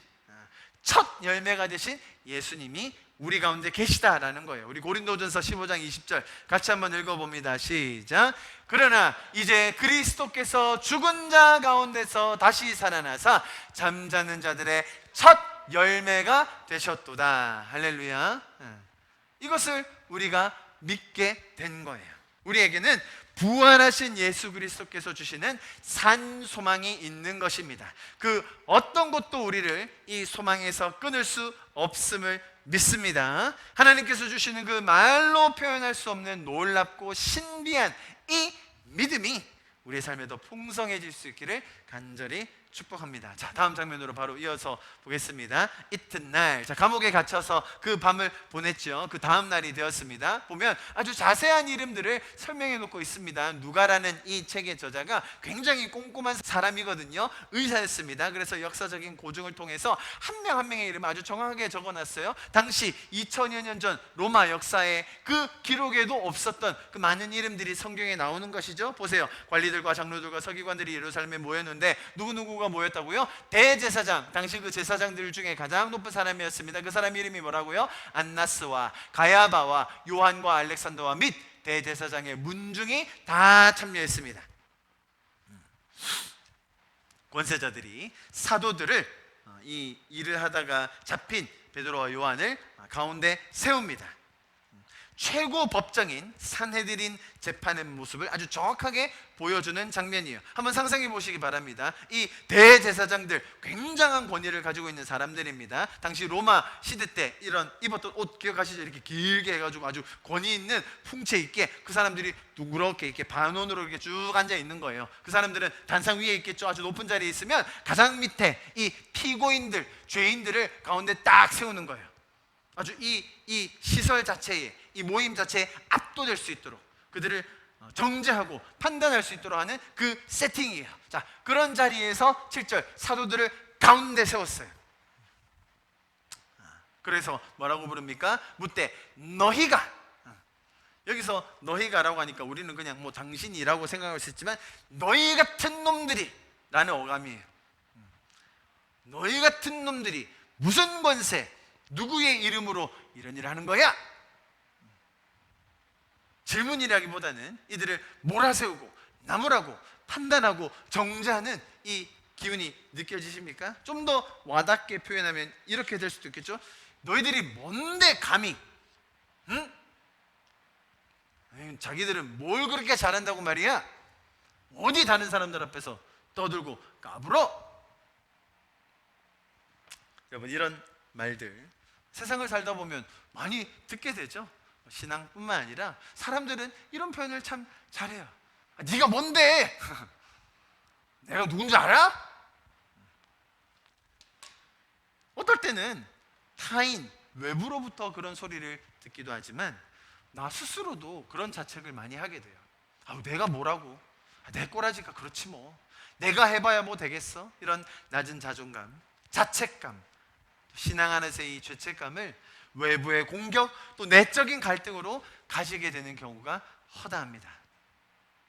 첫 열매가 되신 예수님이 우리 가운데 계시다라는 거예요. 우리 고린도전서 15장 20절 같이 한번 읽어봅니다. 시작. 그러나 이제 그리스도께서 죽은 자 가운데서 다시 살아나사 잠자는 자들의 첫 열매가 되셨도다. 할렐루야. 이것을 우리가 믿게 된 거예요. 우리에게는 부활하신 예수 그리스도께서 주시는 산 소망이 있는 것입니다. 그 어떤 것도 우리를 이 소망에서 끊을 수 없음을 믿습니다. 하나님께서 주시는 그 말로 표현할 수 없는 놀랍고 신비한 이 믿음이 우리의 삶에 더 풍성해질 수 있기를 간절히 축복합니다. 자, 다음 장면으로 바로 이어서 보겠습니다. 이튿날, 자, 감옥에 갇혀서 그 밤을 보냈죠. 그 다음 날이 되었습니다. 보면 아주 자세한 이름들을 설명해 놓고 있습니다. 누가라는 이 책의 저자가 굉장히 꼼꼼한 사람이거든요. 의사였습니다. 그래서 역사적인 고증을 통해서 한 명 한 명의 이름을 아주 정확하게 적어놨어요. 당시 2000여 년 전 로마 역사에 그 기록에도 없었던 그 많은 이름들이 성경에 나오는 것이죠. 보세요. 관리들과 장로들과 서기관들이 예루살렘에 모였는데 누구누구가 모였다고요? 대제사장, 당시 그 제사장들 중에 가장 높은 사람이었습니다. 그 사람 이름이 뭐라고요? 안나스와 가야바와 요한과 알렉산더와 및 대제사장의 문중이 다 참여했습니다. 권세자들이 사도들을 이 일을 하다가 잡힌 베드로와 요한을 가운데 세웁니다. 최고 법정인 산헤드린 재판의 모습을 아주 정확하게 보여주는 장면이에요. 한번 상상해 보시기 바랍니다. 이 대제사장들 굉장한 권위를 가지고 있는 사람들입니다. 당시 로마 시대 때 이런 입었던 옷 기억하시죠? 이렇게 길게 해가지고 아주 권위 있는 풍채 있게 그 사람들이 누그럽게 이렇게 반원으로 이렇게 쭉 앉아 있는 거예요. 그 사람들은 단상 위에 있겠죠. 아주 높은 자리에 있으면 가장 밑에 이 피고인들, 죄인들을 가운데 딱 세우는 거예요. 아주 이 시설 자체에, 이 모임 자체에 압도될 수 있도록 그들을 정죄하고 판단할 수 있도록 하는 그 세팅이에요. 자, 그런 자리에서 7절 사도들을 가운데 세웠어요. 그래서 뭐라고 부릅니까? 묻되 너희가, 여기서 너희가라고 하니까 우리는 그냥 뭐 당신이라고 생각할 수 있지만 너희 같은 놈들이 라는 어감이에요. 너희 같은 놈들이 무슨 권세, 누구의 이름으로 이런 일을 하는 거야? 질문이라기보다는 이들을 몰아세우고 나무라고 판단하고 정죄하는 이 기운이 느껴지십니까? 좀 더 와닿게 표현하면 이렇게 될 수도 있겠죠. 너희들이 뭔데 감히, 응? 자기들은 뭘 그렇게 잘한다고 말이야? 어디 다른 사람들 앞에서 떠들고 까불어? 여러분, 이런 말들 세상을 살다 보면 많이 듣게 되죠. 신앙뿐만 아니라 사람들은 이런 표현을 참 잘해요. 네가 뭔데? 내가 누군지 알아? 어떨 때는 타인, 외부로부터 그런 소리를 듣기도 하지만 나 스스로도 그런 자책을 많이 하게 돼요. 내가 뭐라고? 내 꼬라지가 그렇지 뭐. 내가 해봐야 뭐 되겠어? 이런 낮은 자존감, 자책감, 신앙 안에서의 이 죄책감을 외부의 공격, 또 내적인 갈등으로 가지게 되는 경우가 허다합니다.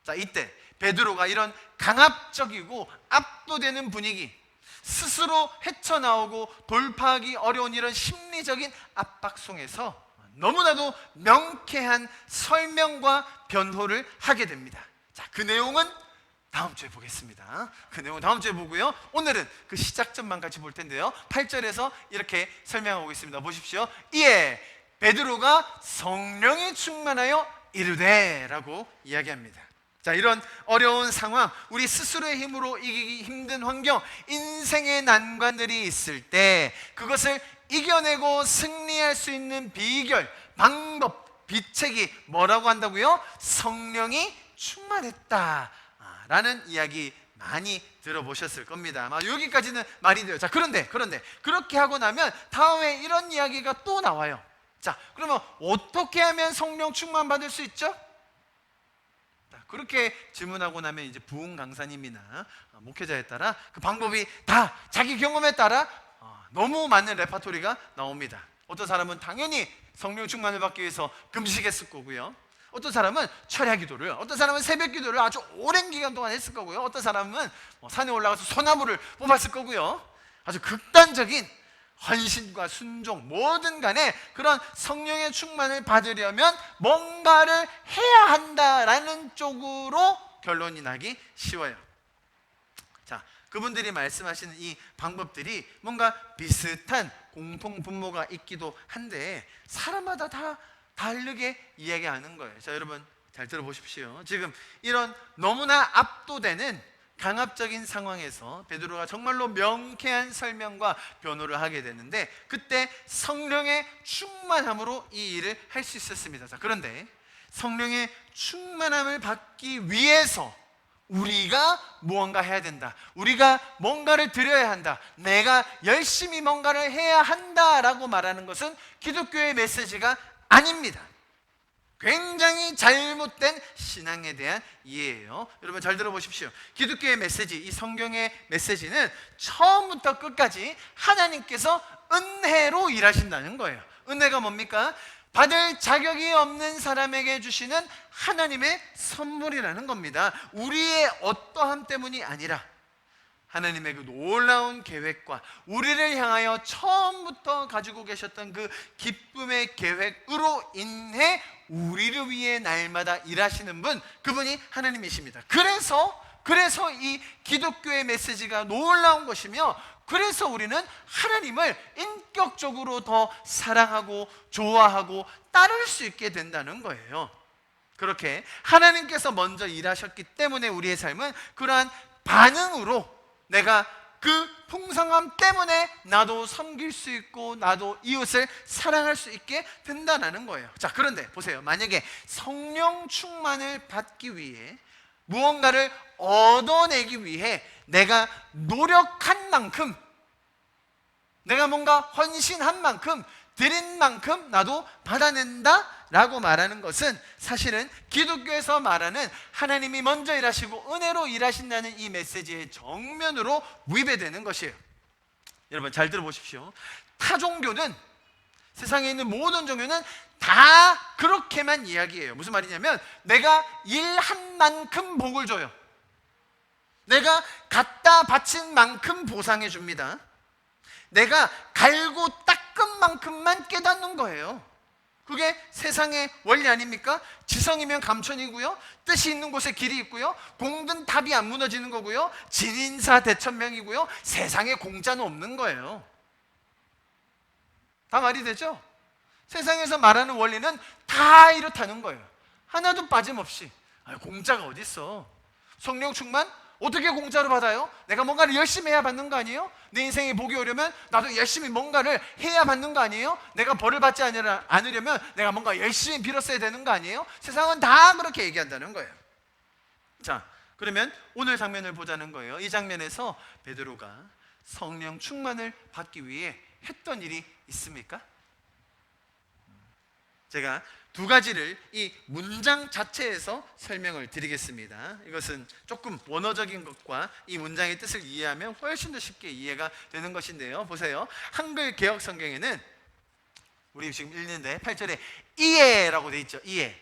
자, 이때 베드로가 이런 강압적이고 압도되는 분위기, 스스로 헤쳐나오고 돌파하기 어려운 이런 심리적인 압박 속에서 너무나도 명쾌한 설명과 변호를 하게 됩니다. 자, 그 내용은 다음 주에 보겠습니다. 그 내용은 다음 주에 보고요. 오늘은 그 시작점만 같이 볼 텐데요. 8절에서 이렇게 설명하고 있습니다. 보십시오. 이에 베드로가 성령이 충만하여 이르되 라고 이야기합니다. 자, 이런 어려운 상황, 우리 스스로의 힘으로 이기기 힘든 환경, 인생의 난관들이 있을 때 그것을 이겨내고 승리할 수 있는 비결, 방법, 비책이 뭐라고 한다고요? 성령이 충만했다 라는 이야기 많이 들어보셨을 겁니다. 아마 여기까지는 말이 돼요. 자, 그런데 그렇게 하고 나면 다음에 이런 이야기가 또 나와요. 자, 그러면 어떻게 하면 성령 충만 받을 수 있죠? 그렇게 질문하고 나면 이제 부흥 강사님이나 목회자에 따라 그 방법이 다 자기 경험에 따라 너무 많은 레파토리가 나옵니다. 어떤 사람은 당연히 성령 충만을 받기 위해서 금식했을 거고요. 어떤 사람은 철야 기도를, 어떤 사람은 새벽 기도를 아주 오랜 기간 동안 했을 거고요. 어떤 사람은 산에 올라가서 소나무를 뽑았을 거고요. 아주 극단적인 헌신과 순종, 뭐든 간에 그런 성령의 충만을 받으려면 뭔가를 해야 한다라는 쪽으로 결론이 나기 쉬워요. 자, 그분들이 말씀하시는 이 방법들이 뭔가 비슷한 공통 분모가 있기도 한데 사람마다 다 다르게 이야기하는 거예요. 자, 여러분 잘 들어보십시오. 지금 이런 너무나 압도되는 강압적인 상황에서 베드로가 정말로 명쾌한 설명과 변호를 하게 되는데 그때 성령의 충만함으로 이 일을 할 수 있었습니다. 자, 그런데 성령의 충만함을 받기 위해서 우리가 무언가 해야 된다. 우리가 뭔가를 드려야 한다. 내가 열심히 뭔가를 해야 한다라고 말하는 것은 기독교의 메시지가 아닙니다. 굉장히 잘못된 신앙에 대한 이해예요. 여러분 잘 들어보십시오. 기독교의 메시지, 이 성경의 메시지는 처음부터 끝까지 하나님께서 은혜로 일하신다는 거예요. 은혜가 뭡니까? 받을 자격이 없는 사람에게 주시는 하나님의 선물이라는 겁니다. 우리의 어떠함 때문이 아니라 하나님의 그 놀라운 계획과 우리를 향하여 처음부터 가지고 계셨던 그 기쁨의 계획으로 인해 우리를 위해 날마다 일하시는 분, 그분이 하나님이십니다. 그래서 이 기독교의 메시지가 놀라운 것이며, 그래서 우리는 하나님을 인격적으로 더 사랑하고 좋아하고 따를 수 있게 된다는 거예요. 그렇게 하나님께서 먼저 일하셨기 때문에 우리의 삶은 그러한 반응으로 내가 그 풍성함 때문에 나도 섬길 수 있고 나도 이웃을 사랑할 수 있게 된다는 거예요. 자, 그런데 보세요. 만약에 성령 충만을 받기 위해 무언가를 얻어내기 위해 내가 노력한 만큼, 내가 뭔가 헌신한 만큼, 드린 만큼 나도 받아낸다 라고 말하는 것은 사실은 기독교에서 말하는 하나님이 먼저 일하시고 은혜로 일하신다는 이 메시지의 정면으로 위배되는 것이에요. 여러분 잘 들어보십시오. 타 종교는, 세상에 있는 모든 종교는 다 그렇게만 이야기해요. 무슨 말이냐면 내가 일한 만큼 복을 줘요. 내가 갖다 바친 만큼 보상해 줍니다. 내가 갈고 닦은 만큼만 깨닫는 거예요. 그게 세상의 원리 아닙니까? 지성이면 감천이고요, 뜻이 있는 곳에 길이 있고요, 공든 답이 안 무너지는 거고요, 진인사 대천명이고요, 세상에 공짜는 없는 거예요. 다 말이 되죠? 세상에서 말하는 원리는 다 이렇다는 거예요. 하나도 빠짐없이. 공짜가 어디 있어? 성령 충만 어떻게 공짜로 받아요? 내가 뭔가를 열심히 해야 받는 거 아니에요? 내 인생에 복이 오려면 나도 열심히 뭔가를 해야 받는 거 아니에요? 내가 벌을 받지 않으려면 내가 뭔가 열심히 빌었어야 되는 거 아니에요? 세상은 다 그렇게 얘기한다는 거예요. 자, 그러면 오늘 장면을 보자는 거예요. 이 장면에서 베드로가 성령 충만을 받기 위해 했던 일이 있습니까? 제가 두 가지를 이 문장 자체에서 설명을 드리겠습니다. 이것은 조금 원어적인 것과 이 문장의 뜻을 이해하면 훨씬 더 쉽게 이해가 되는 것인데요. 보세요. 한글 개역 성경에는 우리 지금 읽는데 8절에 이에라고 돼 있죠. 이에.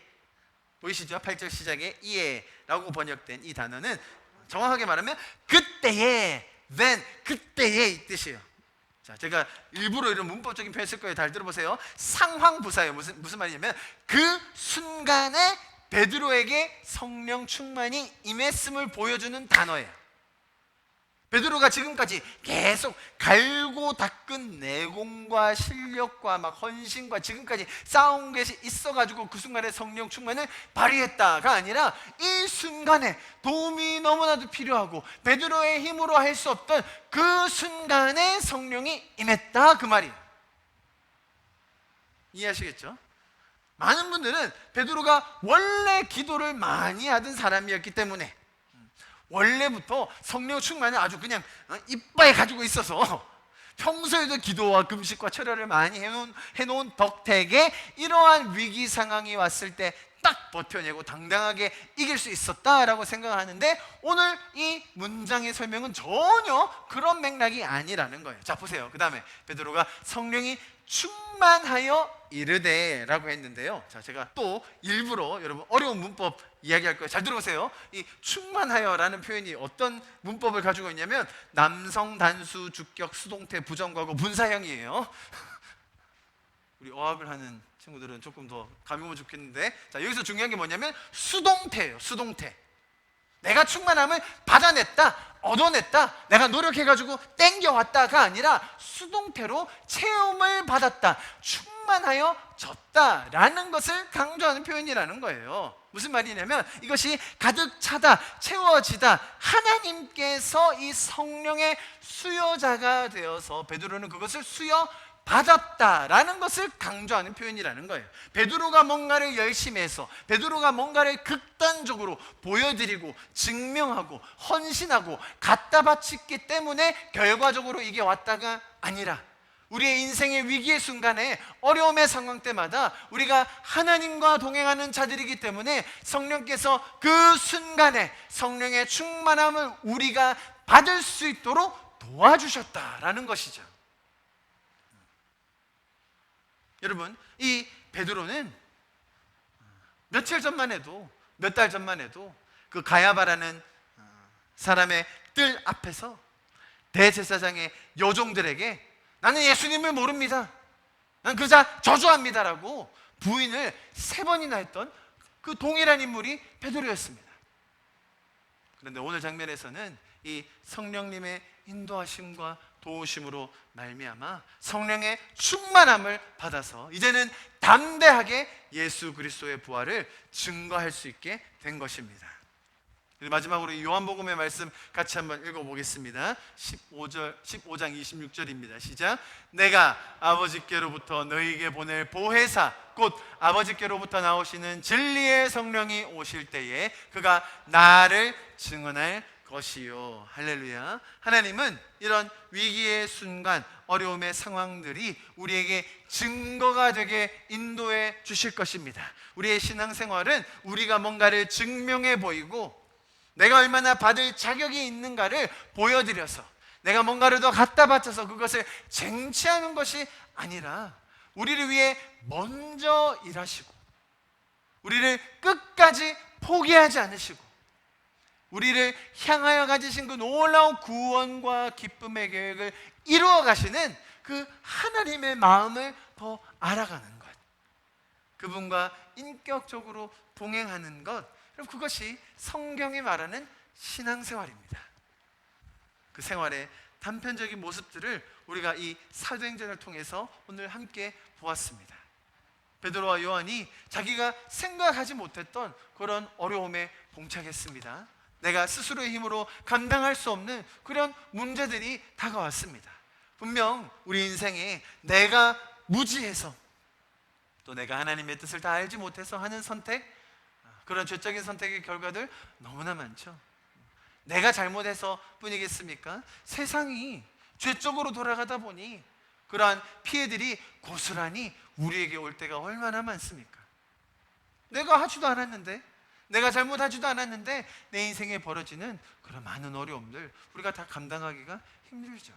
보이시죠? 8절 시작에 이에라고 번역된 이 단어는 정확하게 말하면 그때에, then, 그때에 이 뜻이에요. 자, 제가 일부러 이런 문법적인 표현 쓸 거예요. 잘 들어보세요. 상황부사예요. 무슨 말이냐면 그 순간에 베드로에게 성령 충만이 임했음을 보여주는 단어예요. 베드로가 지금까지 계속 갈고 닦은 내공과 실력과 막 헌신과 지금까지 쌓아온 것이 있어가지고 그 순간에 성령 충만을 발휘했다가 아니라 이 순간에 도움이 너무나도 필요하고 베드로의 힘으로 할 수 없던 그 순간에 성령이 임했다, 그 말이에요. 이해하시겠죠? 많은 분들은 베드로가 원래 기도를 많이 하던 사람이었기 때문에 원래부터 성령 충만을 아주 그냥 이빠이 가지고 있어서 평소에도 기도와 금식과 철야를 많이 해놓은 덕택에 이러한 위기 상황이 왔을 때 딱 버텨내고 당당하게 이길 수 있었다라고 생각하는데 오늘 이 문장의 설명은 전혀 그런 맥락이 아니라는 거예요. 자, 보세요. 그 다음에 베드로가 성령이 충만하여 이르되 라고 했는데요. 자, 제가 또 일부러 여러분 어려운 문법 이야기할 거예요. 잘 들어보세요. 이 충만하여 라는 표현이 어떤 문법을 가지고 있냐면 남성 단수 주격 수동태 부정과거 분사형이에요. 우리 어학을 하는 친구들은 조금 더 감이 오면 좋겠는데, 자, 여기서 중요한 게 뭐냐면 수동태예요. 수동태. 내가 충만함을 받아냈다, 얻어냈다, 내가 노력해가지고 땡겨왔다가 아니라 수동태로 체험을 받았다, 충만하여졌다라는 것을 강조하는 표현이라는 거예요. 무슨 말이냐면 이것이 가득 차다, 채워지다, 하나님께서 이 성령의 수여자가 되어서 베드로는 그것을 받았다라는 것을 강조하는 표현이라는 거예요. 베드로가 뭔가를 열심히 해서 베드로가 뭔가를 극단적으로 보여드리고 증명하고 헌신하고 갖다 바쳤기 때문에 결과적으로 이게 왔다가 아니라 우리의 인생의 위기의 순간에 어려움의 상황 때마다 우리가 하나님과 동행하는 자들이기 때문에 성령께서 그 순간에 성령의 충만함을 우리가 받을 수 있도록 도와주셨다라는 것이죠. 여러분, 이 베드로는 며칠 전만 해도, 몇 달 전만 해도 그 가야바라는 사람의 뜰 앞에서 대제사장의 여종들에게 나는 예수님을 모릅니다, 난 그자 저주합니다라고 부인을 3번이나 했던 그 동일한 인물이 베드로였습니다. 그런데 오늘 장면에서는 이 성령님의 인도하심과 도우심으로 말미암아 성령의 충만함을 받아서 이제는 담대하게 예수 그리스도의 부활을 증거할 수 있게 된 것입니다. 마지막으로 요한복음의 말씀 같이 한번 읽어보겠습니다. 15장 26절입니다. 시작. 내가 아버지께로부터 너희에게 보낼 보혜사 곧 아버지께로부터 나오시는 진리의 성령이 오실 때에 그가 나를 증언할 것이요. 할렐루야. 하나님은 이런 위기의 순간, 어려움의 상황들이 우리에게 증거가 되게 인도해 주실 것입니다. 우리의 신앙생활은 우리가 뭔가를 증명해 보이고 내가 얼마나 받을 자격이 있는가를 보여드려서 내가 뭔가를 더 갖다 바쳐서 그것을 쟁취하는 것이 아니라 우리를 위해 먼저 일하시고 우리를 끝까지 포기하지 않으시고 우리를 향하여 가지신 그 놀라운 구원과 기쁨의 계획을 이루어 가시는 그 하나님의 마음을 더 알아가는 것. 그분과 인격적으로 동행하는 것, 그럼 그것이 성경이 말하는 신앙생활입니다. 그 생활의 단편적인 모습들을 우리가 이 사도행전을 통해서 오늘 함께 보았습니다. 베드로와 요한이 자기가 생각하지 못했던 그런 어려움에 봉착했습니다. 내가 스스로의 힘으로 감당할 수 없는 그런 문제들이 다가왔습니다. 분명 우리 인생에 내가 무지해서, 또 내가 하나님의 뜻을 다 알지 못해서 하는 선택, 그런 죄적인 선택의 결과들 너무나 많죠. 내가 잘못해서 뿐이겠습니까? 세상이 죄적으로 돌아가다 보니 그러한 피해들이 고스란히 우리에게 올 때가 얼마나 많습니까? 내가 하지도 않았는데, 내가 잘못하지도 않았는데 내 인생에 벌어지는 그런 많은 어려움들, 우리가 다 감당하기가 힘들죠.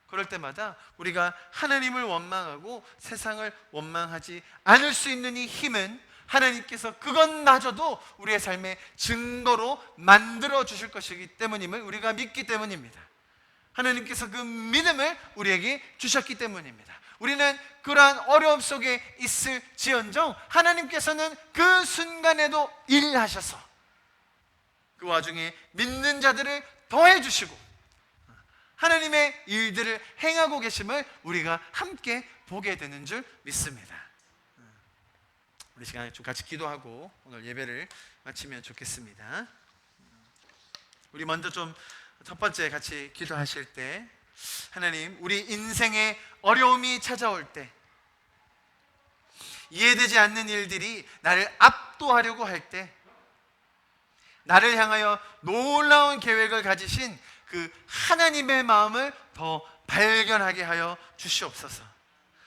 그럴 때마다 우리가 하나님을 원망하고 세상을 원망하지 않을 수 있는 이 힘은 하나님께서 그것마저도 우리의 삶의 증거로 만들어 주실 것이기 때문임을 우리가 믿기 때문입니다. 하나님께서 그 믿음을 우리에게 주셨기 때문입니다. 우리는 그러한 어려움 속에 있을지언정 하나님께서는 그 순간에도 일하셔서 그 와중에 믿는 자들을 더해 주시고 하나님의 일들을 행하고 계심을 우리가 함께 보게 되는 줄 믿습니다. 우리 시간에 좀 같이 기도하고 오늘 예배를 마치면 좋겠습니다. 우리 먼저 좀 첫 번째 같이 기도하실 때, 하나님, 우리 인생에 어려움이 찾아올 때, 이해되지 않는 일들이 나를 압도하려고 할 때, 나를 향하여 놀라운 계획을 가지신 그 하나님의 마음을 더 발견하게 하여 주시옵소서.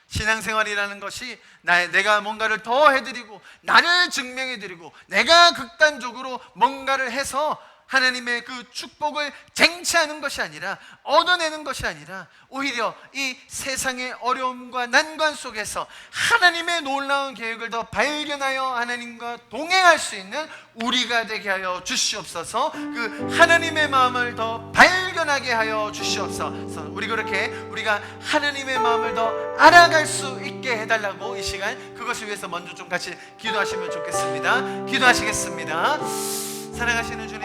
신앙생활이라는 것이 내가 뭔가를 더 해드리고 나를 증명해드리고 내가 극단적으로 뭔가를 해서 하나님의 그 축복을 쟁취하는 것이 아니라, 얻어내는 것이 아니라, 오히려 이 세상의 어려움과 난관 속에서 하나님의 놀라운 계획을 더 발견하여 하나님과 동행할 수 있는 우리가 되게 하여 주시옵소서. 그 하나님의 마음을 더 발견하게 하여 주시옵소서. 우리가 하나님의 마음을 더 알아갈 수 있게 해달라고 이 시간 그것을 위해서 먼저 좀 같이 기도하시면 좋겠습니다. 기도하시겠습니다. 사랑하시는 주님,